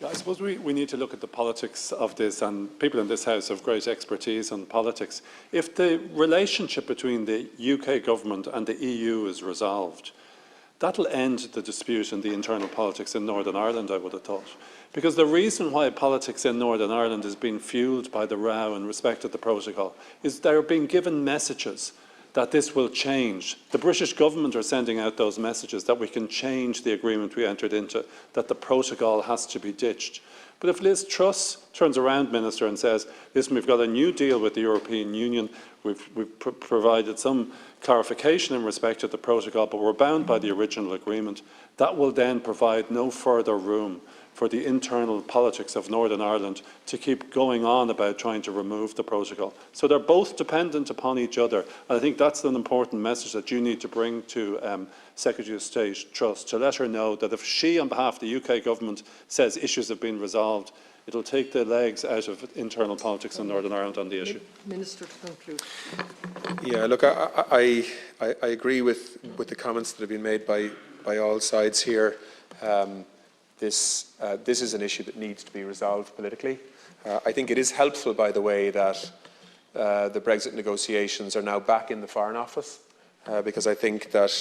I suppose we need to look at the politics of this, and people in this House have great expertise on politics. If the relationship between the UK government and the EU is resolved, that'll end the dispute in the internal politics in Northern Ireland, I would have thought. Because the reason why politics in Northern Ireland is being fuelled by the row in respect of the protocol is they're being given messages that this will change. The British government are sending out those messages that we can change the agreement we entered into, that the protocol has to be ditched. But if Liz Truss turns around, Minister, and says, listen, we've got a new deal with the European Union, we've provided some clarification in respect of the protocol, but we're bound by the original agreement, that will then provide no further room for the internal politics of Northern Ireland to keep going on about trying to remove the protocol. So they're both dependent upon each other. And I think that's an important message that you need to bring to Secretary of State Truss, to let her know that if she, on behalf of the UK government, says issues have been resolved, it'll take the legs out of internal politics in Northern Ireland on the issue. Minister, to conclude. Yeah, look, I agree with the comments that have been made by all sides here. This is an issue that needs to be resolved politically. I think it is helpful, by the way, that the Brexit negotiations are now back in the Foreign Office, because I think that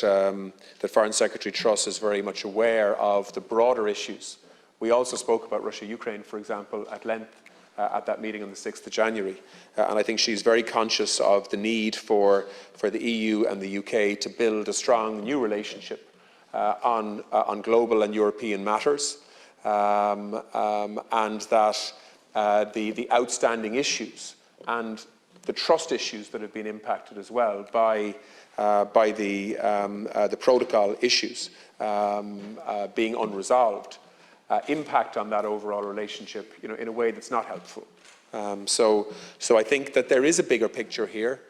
the Foreign Secretary Truss is very much aware of the broader issues. We also spoke about Russia-Ukraine, for example, at length at that meeting on the 6th of January. And I think she's very conscious of the need for the EU and the UK to build a strong new relationship on global and European matters, and that the outstanding issues and the trust issues that have been impacted as well by the protocol issues being unresolved impact on that overall relationship, in a way that's not helpful. So I think that there is a bigger picture here.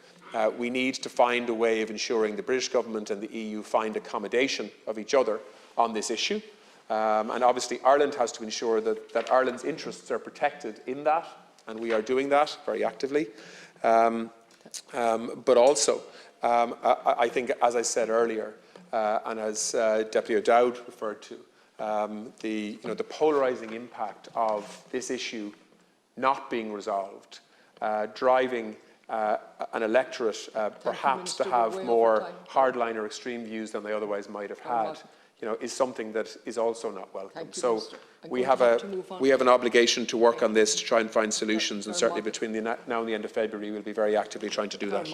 We need to find a way of ensuring the British government and the EU find accommodation of each other on this issue. And obviously Ireland has to ensure that Ireland's interests are protected in that, and we are doing that very actively. But also, I think, as I said earlier, and as Deputy O'Dowd referred to, the polarising impact of this issue not being resolved, driving an electorate perhaps to have more hardline or extreme views than they otherwise might have had, is something that is also not welcome. So we have an obligation to work on this, to try and find solutions, and certainly between now and the end of February we'll be very actively trying to do that.